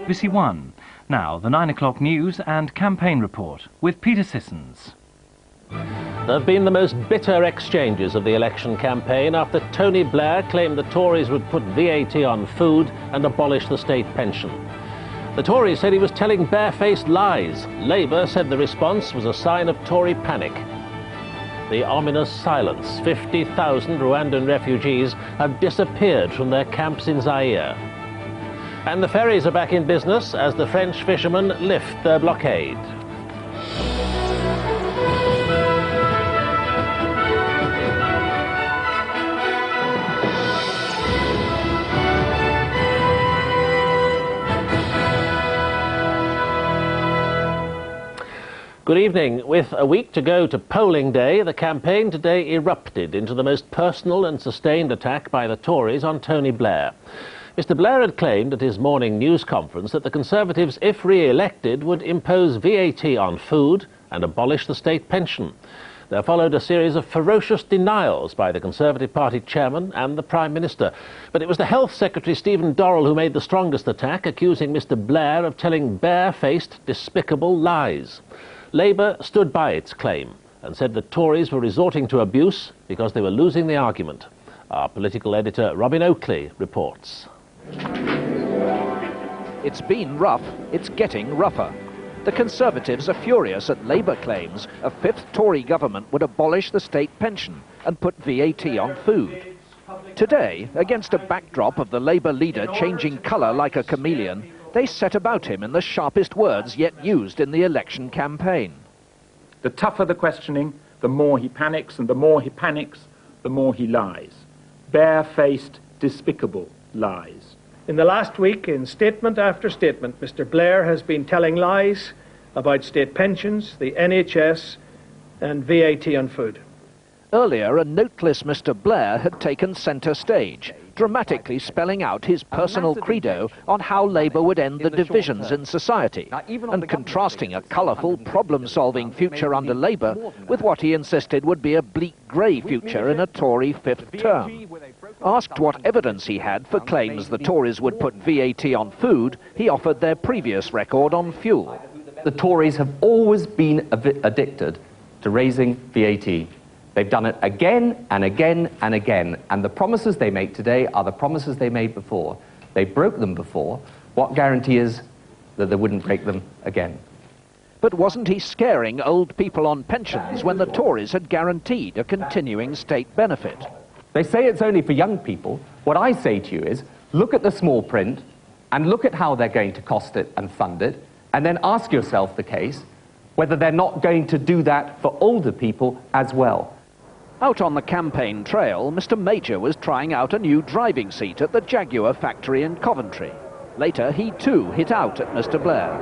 BBC One. Now, the 9 o'clock news and campaign report with Peter Sissons. There have been the most bitter exchanges of the election campaign after Tony Blair claimed the Tories would put VAT on food and abolish the state pension. The Tories said he was telling barefaced lies. Labour said the response was a sign of Tory panic. The ominous silence. 50,000 Rwandan refugees have disappeared from their camps in Zaire. And the ferries are back in business as the French fishermen lift their blockade. Good evening. With a week to go to polling day, the campaign today erupted into the most personal and sustained attack by the Tories on Tony Blair. Mr. Blair had claimed at his morning news conference that the Conservatives, if re-elected, would impose VAT on food and abolish the state pension. There followed a series of ferocious denials by the Conservative Party chairman and the Prime Minister. But it was the Health Secretary, Stephen Dorrell, who made the strongest attack, accusing Mr. Blair of telling barefaced, despicable lies. Labour stood by its claim and said the Tories were resorting to abuse because they were losing the argument. Our political editor, Robin Oakley, reports. It's been rough, it's getting rougher. The Conservatives are furious at Labour claims a fifth Tory government would abolish the state pension and put VAT on food. Today, against a backdrop of the Labour leader changing colour like a chameleon, they set about him in the sharpest words yet used in the election campaign. The tougher the questioning, the more he panics, and the more he panics, the more he lies. Barefaced, despicable lies. In the last week, in statement after statement, Mr. Blair has been telling lies about state pensions, the NHS, and VAT on food. Earlier, a noteless Mr. Blair had taken centre stage, dramatically spelling out his personal credo on how Labour would end the divisions in society, and contrasting a colourful, problem-solving future under Labour with what he insisted would be a bleak grey future in a Tory fifth term. Asked what evidence he had for claims the Tories would put VAT on food, he offered their previous record on fuel. The Tories have always been addicted to raising VAT. They've done it again and again and again, and the promises they make today are the promises they made before. They broke them before. What guarantee is that they wouldn't break them again? But wasn't he scaring old people on pensions when the Tories had guaranteed a continuing state benefit? They say it's only for young people. What I say to you is, look at the small print and look at how they're going to cost it and fund it, and then ask yourself the case whether they're not going to do that for older people as well. Out on the campaign trail, Mr. Major was trying out a new driving seat at the Jaguar factory in Coventry. Later, he too hit out at Mr. Blair.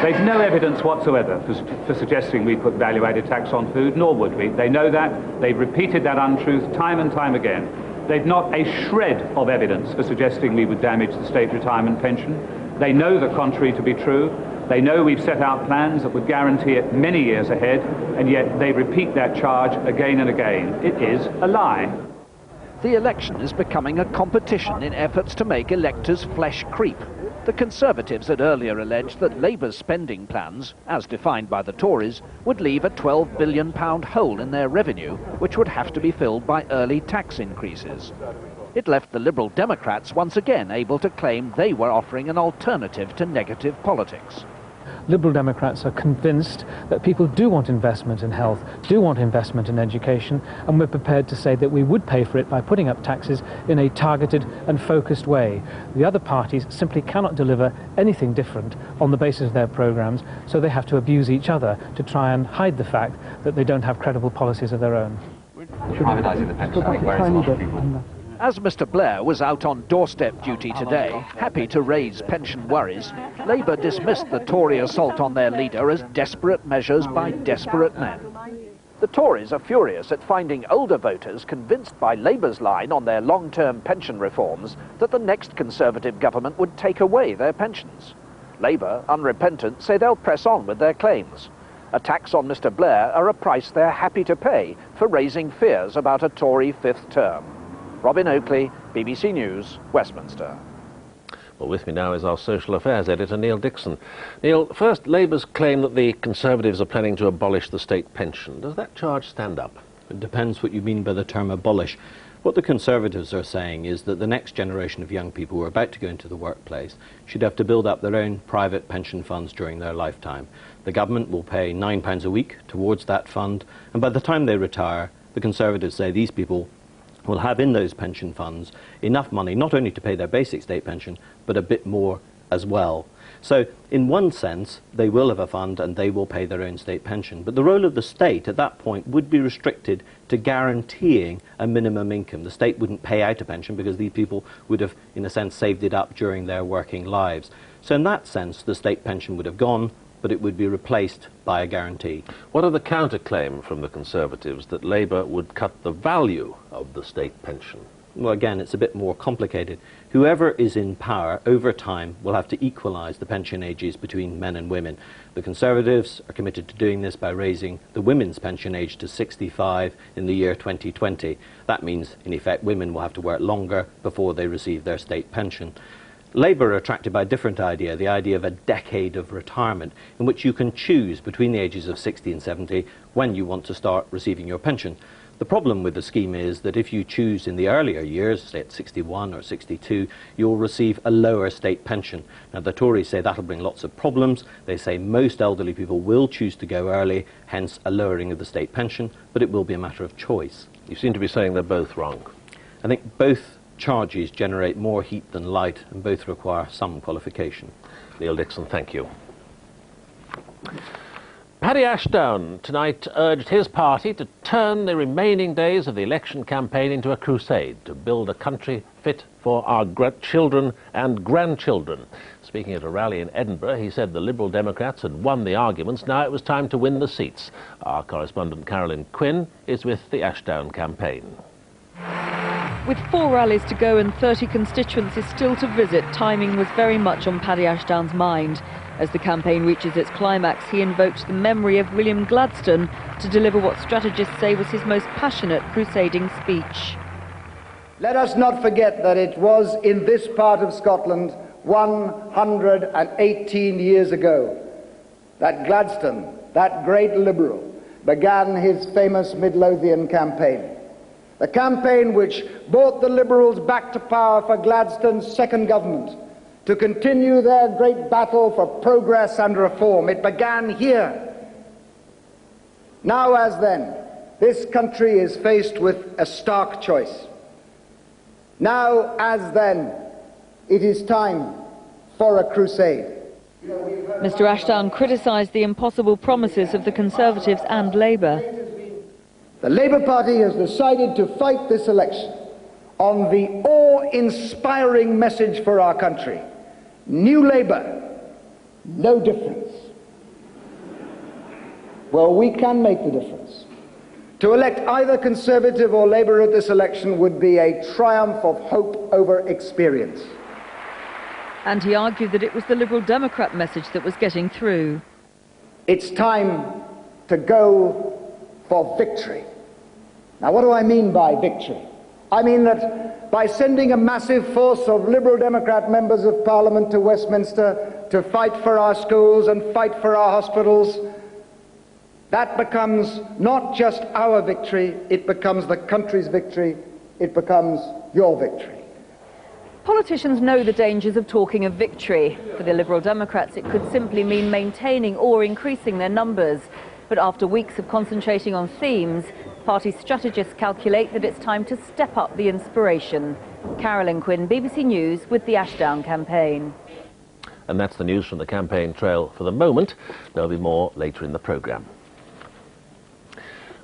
They've no evidence whatsoever for suggesting we put value-added tax on food, nor would we. They know that. They've repeated that untruth time and time again. They've not a shred of evidence for suggesting we would damage the state retirement pension. They know the contrary to be true. They know we've set out plans that would guarantee it many years ahead, and yet they repeat that charge again and again. It is a lie. The election is becoming a competition in efforts to make electors' flesh creep. The Conservatives had earlier alleged that Labour's spending plans, as defined by the Tories, would leave a £12 billion hole in their revenue, which would have to be filled by early tax increases. It left the Liberal Democrats once again able to claim they were offering an alternative to negative politics. Liberal Democrats are convinced that people do want investment in health, do want investment in education, and we're prepared to say that we would pay for it by putting up taxes in a targeted and focused way. The other parties simply cannot deliver anything different on the basis of their programmes, so they have to abuse each other to try and hide the fact that they don't have credible policies of their own. Privatising the pension, I think, where it's a lot of people. As Mr. Blair was out on doorstep duty today, happy to raise pension worries, Labour dismissed the Tory assault on their leader as desperate measures by desperate men. The Tories are furious at finding older voters convinced by Labour's line on their long-term pension reforms that the next Conservative government would take away their pensions. Labour, unrepentant, say they'll press on with their claims. Attacks on Mr. Blair are a price they're happy to pay for raising fears about a Tory fifth term. Robin Oakley, BBC News, Westminster. Well, with me now is our social affairs editor, Niall Dickson. Niall, first, Labour's claim that the Conservatives are planning to abolish the state pension. Does that charge stand up? It depends what you mean by the term abolish. What the Conservatives are saying is that the next generation of young people who are about to go into the workplace should have to build up their own private pension funds during their lifetime. The government will pay £9 a week towards that fund, and by the time they retire, the Conservatives say these people will have in those pension funds enough money not only to pay their basic state pension, but a bit more as well. So in one sense, they will have a fund and they will pay their own state pension. But the role of the state at that point would be restricted to guaranteeing a minimum income. The state wouldn't pay out a pension because these people would have, in a sense, saved it up during their working lives. So in that sense, the state pension would have gone, but it would be replaced by a guarantee. What are the counterclaim from the Conservatives that Labour would cut the value of the state pension? Well, again, it's a bit more complicated. Whoever is in power over time will have to equalise the pension ages between men and women. The Conservatives are committed to doing this by raising the women's pension age to 65 in the year 2020. That means, in effect, women will have to work longer before they receive their state pension. Labour are attracted by a different idea, the idea of a decade of retirement, in which you can choose between the ages of 60 and 70 when you want to start receiving your pension. The problem with the scheme is that if you choose in the earlier years, say at 61 or 62, you'll receive a lower state pension. Now, the Tories say that'll bring lots of problems. They say most elderly people will choose to go early, hence a lowering of the state pension, but it will be a matter of choice. You seem to be saying they're both wrong. I think both charges generate more heat than light and both require some qualification. Niall Dickson, thank you. Paddy Ashdown tonight urged his party to turn the remaining days of the election campaign into a crusade to build a country fit for our children and grandchildren. Speaking at a rally in Edinburgh, he said the Liberal Democrats had won the arguments. Now it was time to win the seats. Our correspondent Carolyn Quinn is with the Ashdown campaign. With 4 rallies to go and 30 constituencies still to visit, timing was very much on Paddy Ashdown's mind. As the campaign reaches its climax, he invoked the memory of William Gladstone to deliver what strategists say was his most passionate crusading speech. Let us not forget that it was in this part of Scotland 118 years ago that Gladstone, that great Liberal, began his famous Midlothian campaign. The campaign which brought the Liberals back to power for Gladstone's second government, to continue their great battle for progress and reform. It began here. Now as then, this country is faced with a stark choice. Now as then, it is time for a crusade. Mr Ashdown criticised the impossible promises of the Conservatives and Labour. The Labour Party has decided to fight this election on the awe-inspiring message for our country. New Labour, no difference. Well, we can make the difference. To elect either Conservative or Labour at this election would be a triumph of hope over experience. And he argued that it was the Liberal Democrat message that was getting through. It's time to go for victory. Now, what do I mean by victory? I mean that by sending a massive force of Liberal Democrat members of Parliament to Westminster to fight for our schools and fight for our hospitals, that becomes not just our victory, it becomes the country's victory, it becomes your victory. Politicians know the dangers of talking of victory. For the Liberal Democrats, it could simply mean maintaining or increasing their numbers. But after weeks of concentrating on themes, party strategists calculate that it's time to step up the inspiration. Carolyn Quinn, BBC News, with the Ashdown campaign. And that's the news from the campaign trail for the moment. There'll be more later in the programme.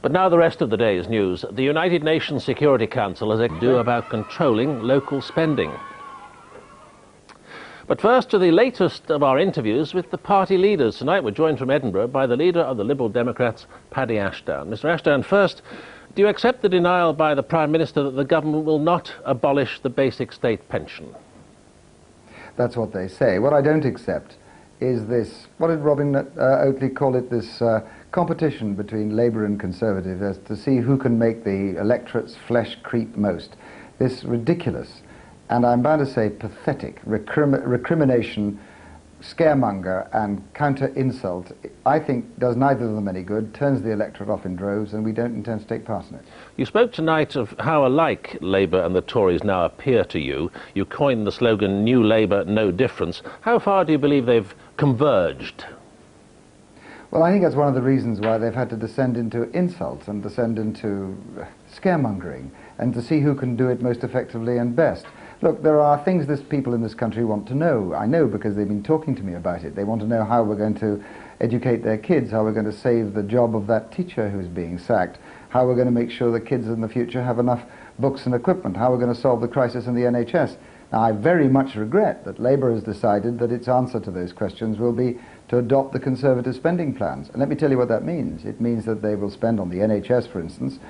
But now the rest of the day's news. The United Nations Security Council has a do about controlling local spending. But first to the latest of our interviews with the party leaders. Tonight we're joined from Edinburgh by the leader of the Liberal Democrats, Paddy Ashdown. Mr Ashdown, first, do you accept the denial by the Prime Minister that the government will not abolish the basic state pension? That's what they say. What I don't accept is this, what did Robin Oakley call it, this competition between Labour and Conservative as to see who can make the electorate's flesh creep most. This ridiculous and I'm bound to say pathetic, recrimination, scaremonger and counter-insult, I think does neither of them any good, turns the electorate off in droves, and we don't intend to take part in it. You spoke tonight of how alike Labour and the Tories now appear to you. You coined the slogan, New Labour, No Difference. How far do you believe they've converged? Well, I think that's one of the reasons why they've had to descend into insults and descend into scaremongering, and to see who can do it most effectively and best. Look, there are things that people in this country want to know. I know because they've been talking to me about it. They want to know how we're going to educate their kids, how we're going to save the job of that teacher who's being sacked, how we're going to make sure the kids in the future have enough books and equipment, how we're going to solve the crisis in the NHS. Now, I very much regret that Labour has decided that its answer to those questions will be to adopt the Conservative spending plans. And let me tell you what that means. It means that they will spend on the NHS, for instance,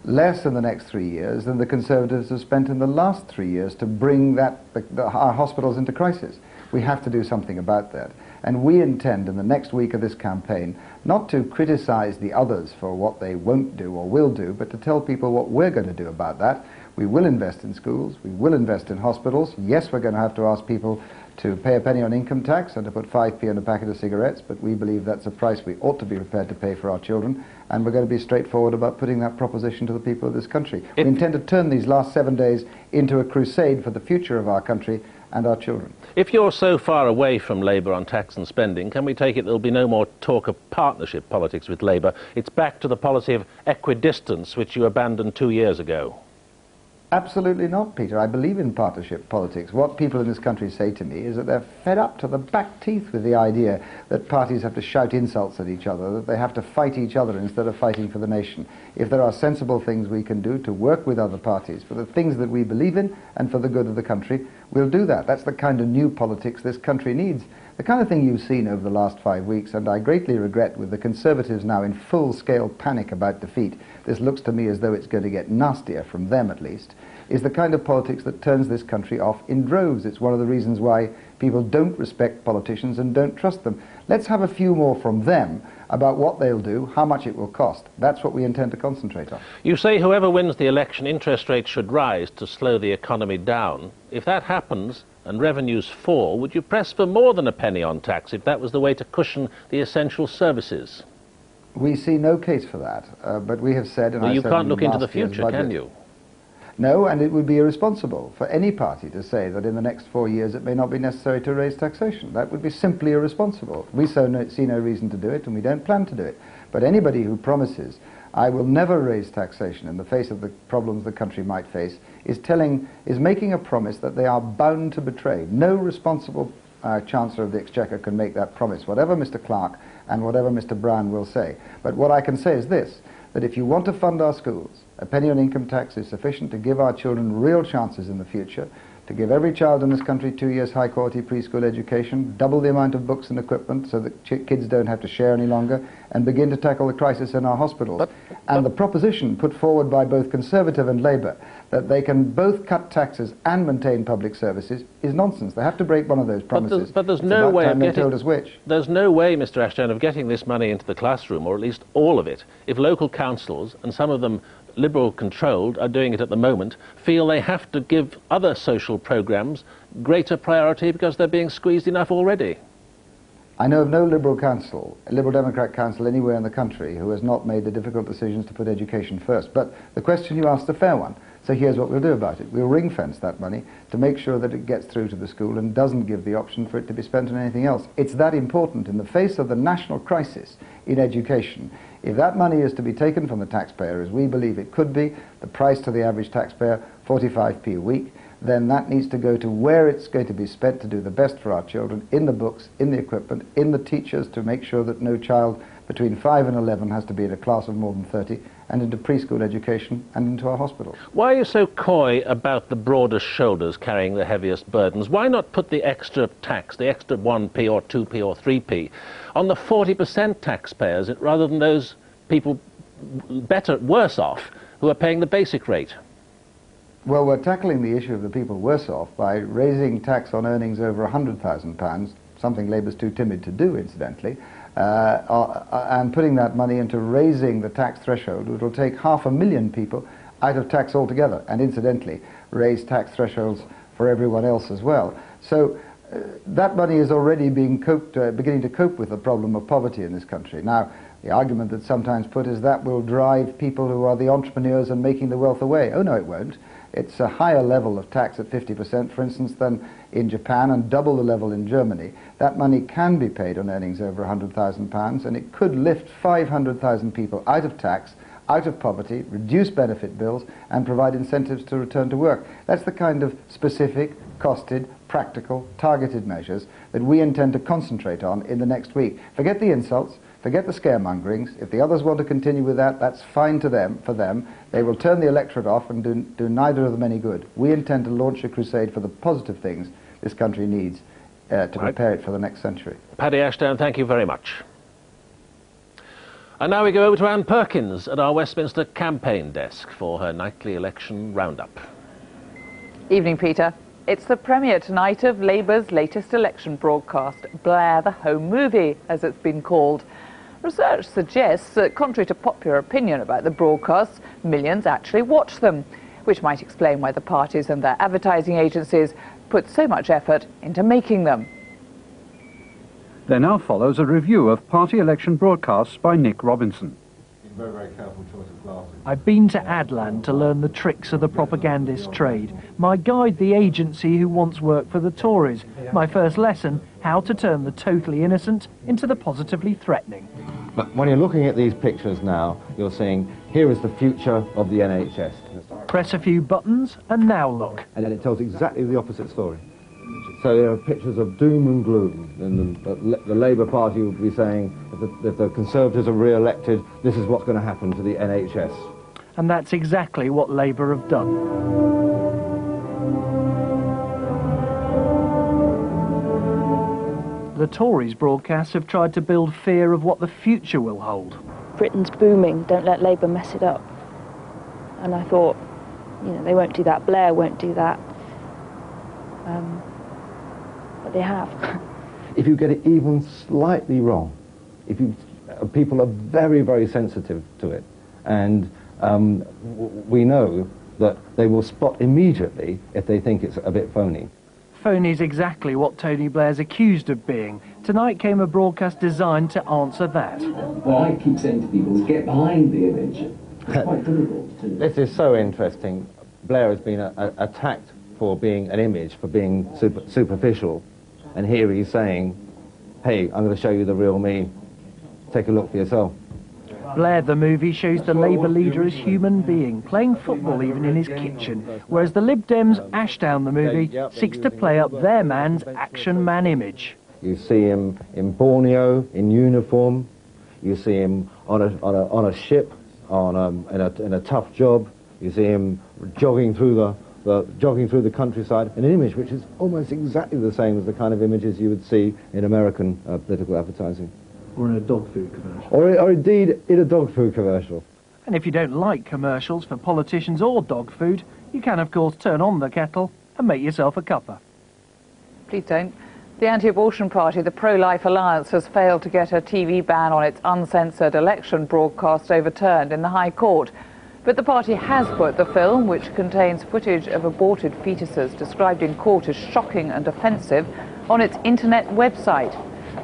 less in the next 3 years than the Conservatives have spent in the last 3 years to bring our hospitals into crisis. We have to do something about that. And we intend in the next week of this campaign not to criticise the others for what they won't do or will do, but to tell people what we're going to do about that. We will invest in schools, we will invest in hospitals. Yes, we're going to have to ask people to pay a penny on income tax and to put 5p on a packet of cigarettes, but we believe that's a price we ought to be prepared to pay for our children, and we're going to be straightforward about putting that proposition to the people of this country. We intend to turn these last 7 days into a crusade for the future of our country and our children. If you're so far away from Labour on tax and spending, can we take it there'll be no more talk of partnership politics with Labour? It's back to the policy of equidistance, which you abandoned 2 years ago. Absolutely not, Peter. I believe in partnership politics. What people in this country say to me is that they're fed up to the back teeth with the idea that parties have to shout insults at each other, that they have to fight each other instead of fighting for the nation. If there are sensible things we can do to work with other parties for the things that we believe in and for the good of the country, we'll do that. That's the kind of new politics this country needs. The kind of thing you've seen over the last 5 weeks, and I greatly regret with the Conservatives now in full-scale panic about defeat, this looks to me as though it's going to get nastier from them at least, is the kind of politics that turns this country off in droves. It's one of the reasons why people don't respect politicians and don't trust them. Let's have a few more from them about what they'll do, how much it will cost. That's what we intend to concentrate on. You say whoever wins the election, interest rates should rise to slow the economy down. If that happens and revenues fall, would you press for more than a penny on tax if that was the way to cushion the essential services? We see no case for that, but we have said... Well, you can't look into the future, can you? No, and it would be irresponsible for any party to say that in the next 4 years it may not be necessary to raise taxation. That would be simply irresponsible. We see no reason to do it, and we don't plan to do it. But anybody who promises, I will never raise taxation in the face of the problems the country might face, is making a promise that they are bound to betray. No responsible Chancellor of the Exchequer can make that promise, whatever Mr. Clark and whatever Mr. Brown will say. But what I can say is this, that if you want to fund our schools, a penny on income tax is sufficient to give our children real chances in the future, to give every child in this country 2 years high-quality preschool education, double the amount of books and equipment so that kids don't have to share any longer, and begin to tackle the crisis in our hospitals. And the proposition put forward by both Conservative and Labour that they can both cut taxes and maintain public services is nonsense. They have to break one of those promises. But there's no way of getting... told us which. There's no way, Mr. Ashdown, of getting this money into the classroom, or at least all of it, if local councils, and some of them Liberal-controlled, are doing it at the moment, feel they have to give other social programmes greater priority because they're being squeezed enough already. I know of no Liberal council, a Liberal Democrat council anywhere in the country who has not made the difficult decisions to put education first. But the question you asked is a fair one. So here's what we'll do about it. We'll ring-fence that money to make sure that it gets through to the school and doesn't give the option for it to be spent on anything else. It's that important in the face of the national crisis in education. If that money is to be taken from the taxpayer, as we believe it could be, the price to the average taxpayer, 45p a week, then that needs to go to where it's going to be spent to do the best for our children, in the books, in the equipment, in the teachers, to make sure that no child between 5 and 11 has to be in a class of more than 30, and into preschool education and into our hospitals. Why are you so coy about the broadest shoulders carrying the heaviest burdens? Why not put the extra tax, the extra 1p or 2p or 3p, on the 40% taxpayers rather than those people worse off who are paying the basic rate? Well, we're tackling the issue of the people worse off by raising tax on earnings over £100,000, something Labour's too timid to do, incidentally, and putting that money into raising the tax threshold, which will take 500,000 people out of tax altogether, and incidentally raise tax thresholds for everyone else as well. So that money is already beginning to cope with the problem of poverty in this country. Now, the argument that's sometimes put is that will drive people who are the entrepreneurs and making the wealth away. Oh no, it won't. It's a higher level of tax at 50%, for instance, than in Japan, and double the level in Germany. That money can be paid on earnings over £100,000, and it could lift 500,000 people out of tax, out of poverty, reduce benefit bills, and provide incentives to return to work. That's the kind of specific, costed, practical, targeted measures that we intend to concentrate on in the next week. Forget the insults, forget the scaremongerings. If the others want to continue with that, that's fine for them. They will turn the electorate off and do neither of them any good. We intend to launch a crusade for the positive things this country needs to prepare it for the next century. Paddy Ashdown, thank you very much. And now we go over to Anne Perkins at our Westminster campaign desk for her nightly election roundup. Evening, Peter. It's the premiere tonight of Labour's latest election broadcast, Blair the Home Movie, as it's been called. Research suggests that, contrary to popular opinion about the broadcasts, millions actually watch them, which might explain why the parties and their advertising agencies put so much effort into making them. There now follows a review of party election broadcasts by Nick Robinson. Very careful choice of glasses. I've been to Adland to learn the tricks of the propagandist trade. My guide, the agency who once worked for the Tories. My first lesson, how to turn the totally innocent into the positively threatening. But when you're looking at these pictures now, you're seeing, here is the future of the NHS. Press a few buttons and now look. And then it tells exactly the opposite story. So there are pictures of doom and gloom, and the Labour Party would be saying, if the Conservatives are re-elected, this is what's going to happen to the NHS. And that's exactly what Labour have done. The Tories' broadcasts have tried to build fear of what the future will hold. Britain's booming, don't let Labour mess it up. And I thought, you know, they won't do that, Blair won't do that. But they have. If you get it even slightly wrong, people are very sensitive to it, and we know that they will spot immediately if they think it's a bit phony. Phony's exactly what Tony Blair's accused of being. Tonight came a broadcast designed to answer that. What I keep saying to people is get behind the image. It's quite difficult to do. This is so interesting. Blair has been attacked for being an image, for being superficial. And here he's saying, hey, I'm going to show you the real me. Take a look for yourself. Blair the movie shows the Labour leader as human being, playing football even in his kitchen, whereas the Lib Dems' Ashdown the movie seeks to play up their man's action man image. You see him in Borneo, in uniform. You see him on a ship, in a tough job. You see him jogging through the countryside, an image which is almost exactly the same as the kind of images you would see in American political advertising. Or in a dog food commercial. Or indeed in a dog food commercial. And if you don't like commercials for politicians or dog food, you can of course turn on the kettle and make yourself a cuppa. Please don't. The anti-abortion party, the Pro-Life Alliance, has failed to get a TV ban on its uncensored election broadcast overturned in the High Court. But the party has put the film, which contains footage of aborted fetuses described in court as shocking and offensive, on its internet website.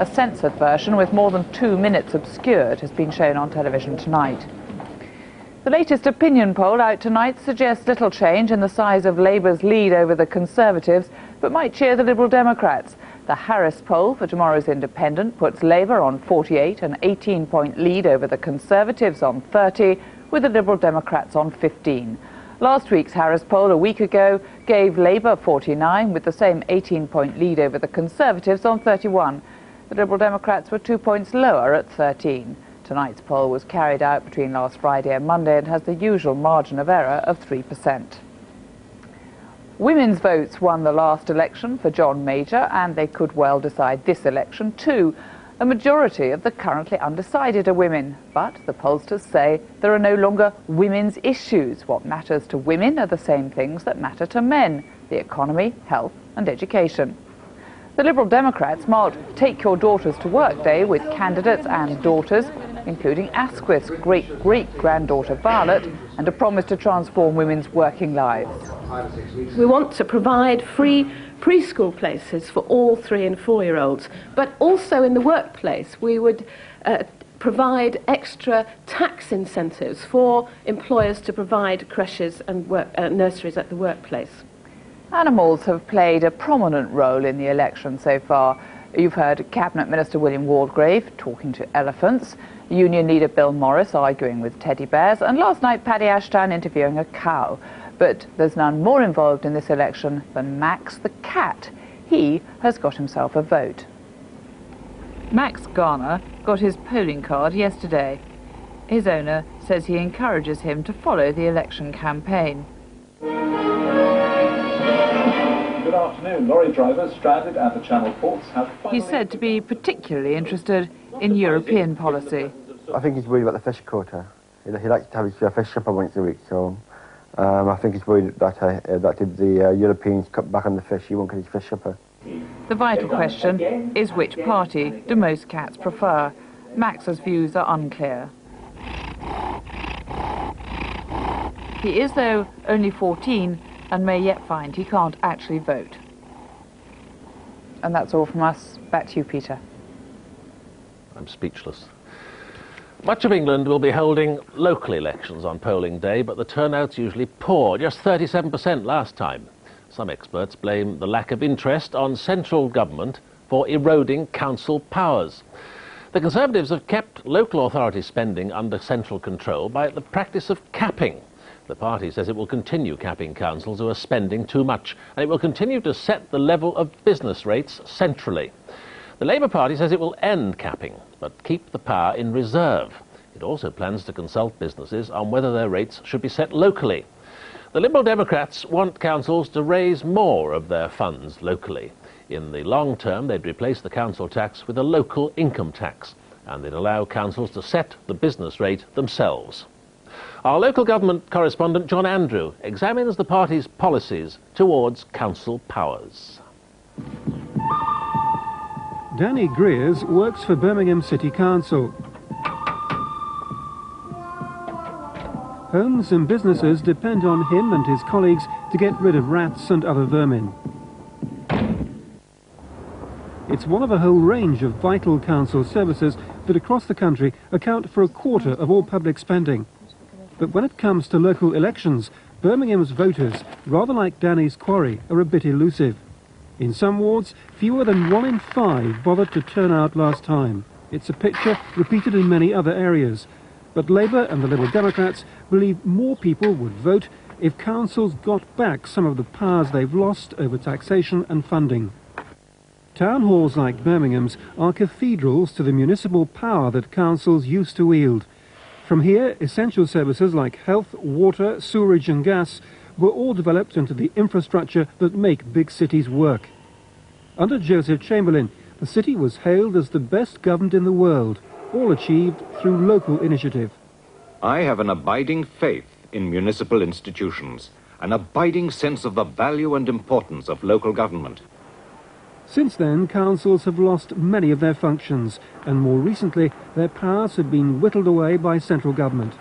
A censored version with more than 2 minutes obscured has been shown on television tonight. The latest opinion poll out tonight suggests little change in the size of Labour's lead over the Conservatives, but might cheer the Liberal Democrats. The Harris poll for tomorrow's Independent puts Labour on 48, an 18-point lead over the Conservatives on 30, with the Liberal Democrats on 15. Last week's Harris poll a week ago gave Labour 49, with the same 18-point lead over the Conservatives on 31. The Liberal Democrats were 2 points lower at 13. Tonight's poll was carried out between last Friday and Monday and has the usual margin of error of 3%. Women's votes won the last election for John Major, and they could well decide this election too. A majority of the currently undecided are women, but the pollsters say there are no longer women's issues. What matters to women are the same things that matter to men: the economy, health and education. The Liberal Democrats marked Take Your Daughters to Work Day with candidates and daughters, including Asquith's great-great-granddaughter Violet, and a promise to transform women's working lives. We want to provide free preschool places for all 3- and 4-year-olds, but also in the workplace we would provide extra tax incentives for employers to provide creches and nurseries at the workplace. Animals have played a prominent role in the election so far. You've heard Cabinet Minister William Wardgrave talking to elephants, Union leader Bill Morris arguing with teddy bears, and last night Paddy Ashdown interviewing a cow. But there's none more involved in this election than Max the cat. He has got himself a vote. Max Garner got his polling card yesterday. His owner says he encourages him to follow the election campaign. Good afternoon. Lorry drivers stranded at the Channel ports have He's said to be particularly interested in European policy. I think he's worried about the fish quota. He likes to have his fish supper once a week, so I think he's worried that if the Europeans cut back on the fish, he won't get his fish supper. The vital question is which party do most cats prefer? Max's views are unclear. He is, though, only 14 and may yet find he can't actually vote. And that's all from us. Back to you, Peter. I'm speechless. Much of England will be holding local elections on polling day, but the turnout's usually poor, just 37% last time. Some experts blame the lack of interest on central government for eroding council powers. The Conservatives have kept local authority spending under central control by the practice of capping. The party says it will continue capping councils who are spending too much, and it will continue to set the level of business rates centrally. The Labour Party says it will end capping, but keep the power in reserve. It also plans to consult businesses on whether their rates should be set locally. The Liberal Democrats want councils to raise more of their funds locally. In the long term, they'd replace the council tax with a local income tax, and they'd allow councils to set the business rate themselves. Our local government correspondent, John Andrew, examines the party's policies towards council powers. Danny Greers works for Birmingham City Council. Homes and businesses depend on him and his colleagues to get rid of rats and other vermin. It's one of a whole range of vital council services that across the country account for a quarter of all public spending. But when it comes to local elections, Birmingham's voters, rather like Danny's quarry, are a bit elusive. In some wards, fewer than 1 in 5 bothered to turn out last time. It's a picture repeated in many other areas. But Labour and the Liberal Democrats believe more people would vote if councils got back some of the powers they've lost over taxation and funding. Town halls like Birmingham's are cathedrals to the municipal power that councils used to wield. From here, essential services like health, water, sewerage and gas were all developed into the infrastructure that make big cities work. Under Joseph Chamberlain, the city was hailed as the best governed in the world, all achieved through local initiative. I have an abiding faith in municipal institutions, an abiding sense of the value and importance of local government. Since then, councils have lost many of their functions, and more recently, their powers have been whittled away by central government.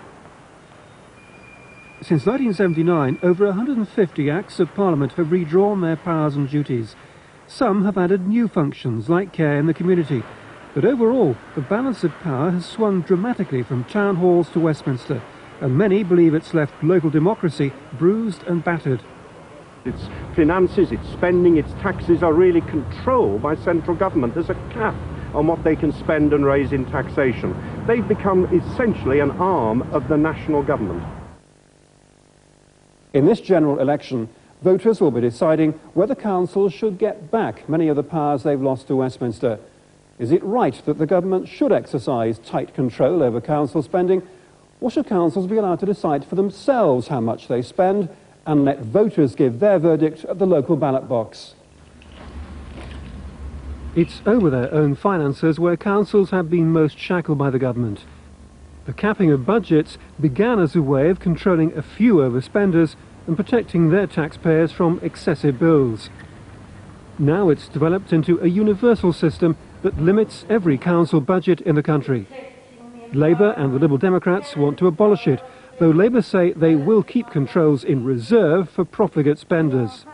Since 1979, over 150 Acts of Parliament have redrawn their powers and duties. Some have added new functions, like care in the community. But overall, the balance of power has swung dramatically from town halls to Westminster, and many believe it's left local democracy bruised and battered. Its finances, its spending, its taxes are really controlled by central government. There's a cap on what they can spend and raise in taxation. They've become essentially an arm of the national government. In this general election, voters will be deciding whether councils should get back many of the powers they've lost to Westminster. Is it right that the government should exercise tight control over council spending, or should councils be allowed to decide for themselves how much they spend and let voters give their verdict at the local ballot box? It's over their own finances where councils have been most shackled by the government. The capping of budgets began as a way of controlling a few overspenders and protecting their taxpayers from excessive bills. Now it's developed into a universal system that limits every council budget in the country. Labour and the Liberal Democrats want to abolish it, though Labour say they will keep controls in reserve for profligate spenders.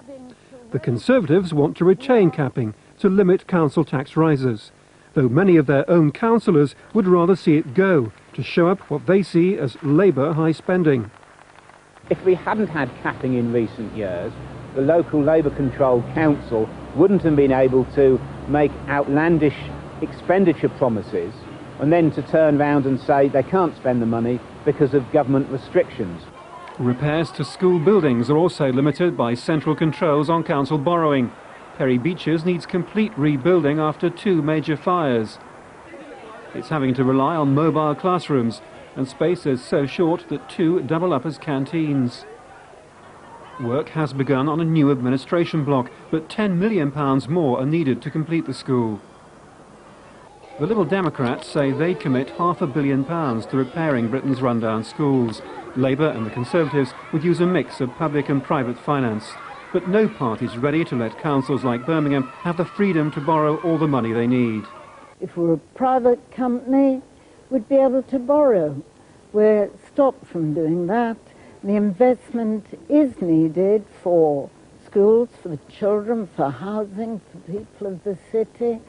The Conservatives want to retain capping to limit council tax rises, though many of their own councillors would rather see it go to show up what they see as Labour high spending. If we hadn't had capping in recent years, the local Labour-controlled council wouldn't have been able to make outlandish expenditure promises and then to turn round and say they can't spend the money because of government restrictions. Repairs to school buildings are also limited by central controls on council borrowing. Perry Beaches needs complete rebuilding after 2 major fires. It's having to rely on mobile classrooms, and space is so short that 2 double up as canteens. Work has begun on a new administration block, but £10 million more are needed to complete the school. The Liberal Democrats say they commit £500 million to repairing Britain's rundown schools. Labour and the Conservatives would use a mix of public and private finance. But no party's ready to let councils like Birmingham have the freedom to borrow all the money they need. If we're a private company, we'd be able to borrow. We're stopped from doing that. The investment is needed for schools, for the children, for housing, for people of the city.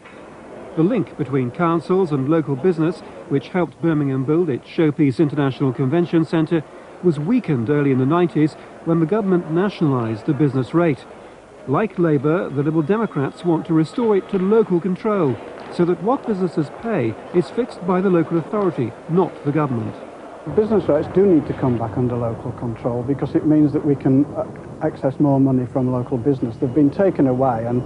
The link between councils and local business, which helped Birmingham build its Showpiece International Convention Centre, was weakened early in the 90s when the government nationalised the business rate. Like Labour, the Liberal Democrats want to restore it to local control, so that what businesses pay is fixed by the local authority, not the government. Business rates do need to come back under local control because it means that we can access more money from local business. They've been taken away, and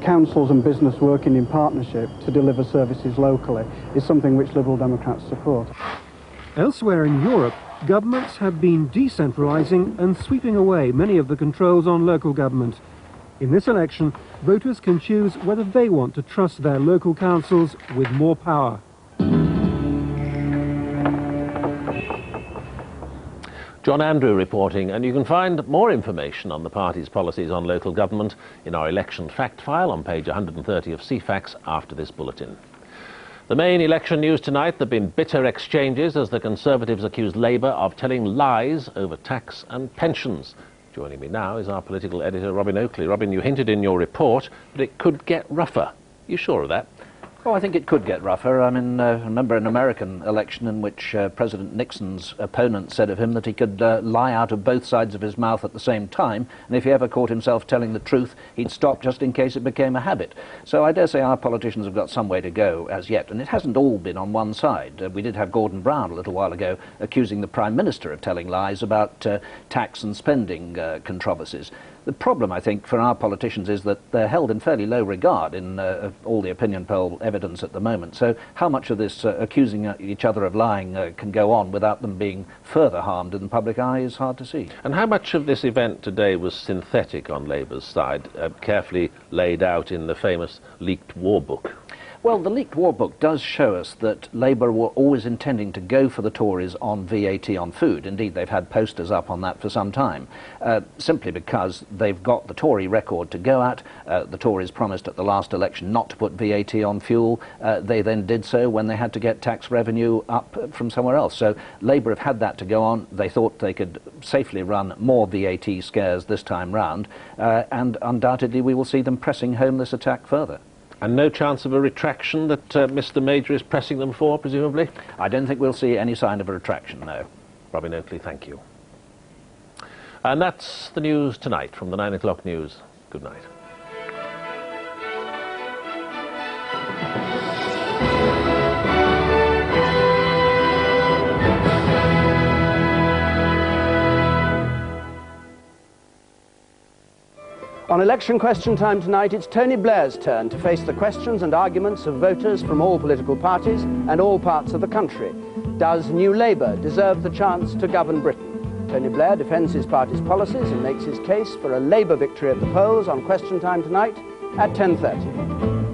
councils and business working in partnership to deliver services locally is something which Liberal Democrats support. Elsewhere in Europe, governments have been decentralising and sweeping away many of the controls on local government. In this election, voters can choose whether they want to trust their local councils with more power. John Andrew reporting, and you can find more information on the party's policies on local government in our election fact file on page 130 of CFAX after this bulletin. The main election news tonight, there have been bitter exchanges as the Conservatives accuse Labour of telling lies over tax and pensions. Joining me now is our political editor, Robin Oakley. Robin, you hinted in your report that it could get rougher. You sure of that? Oh, I think it could get rougher. I mean, remember an American election in which President Nixon's opponent said of him that he could lie out of both sides of his mouth at the same time, and if he ever caught himself telling the truth, he'd stop just in case it became a habit. So I dare say our politicians have got some way to go as yet, and it hasn't all been on one side. We did have Gordon Brown a little while ago accusing the Prime Minister of telling lies about tax and spending controversies. The problem, I think, for our politicians is that they're held in fairly low regard in all the opinion poll evidence at the moment. So how much of this accusing each other of lying can go on without them being further harmed in the public eye is hard to see. And how much of this event today was synthetic on Labour's side, carefully laid out in the famous leaked war book? Well, the leaked war book does show us that Labour were always intending to go for the Tories on VAT on food. Indeed, they've had posters up on that for some time, simply because they've got the Tory record to go at. The Tories promised at the last election not to put VAT on fuel. They then did so when they had to get tax revenue up from somewhere else. So Labour have had that to go on. They thought they could safely run more VAT scares this time round, and undoubtedly we will see them pressing home this attack further. And no chance of a retraction that Mr Major is pressing them for, presumably? I don't think we'll see any sign of a retraction, no. Robin Oakley, thank you. And that's the news tonight from the 9 o'clock news. Good night. On election question time tonight, it's Tony Blair's turn to face the questions and arguments of voters from all political parties and all parts of the country. Does New Labour deserve the chance to govern Britain? Tony Blair defends his party's policies and makes his case for a Labour victory at the polls on question time tonight at 10:30.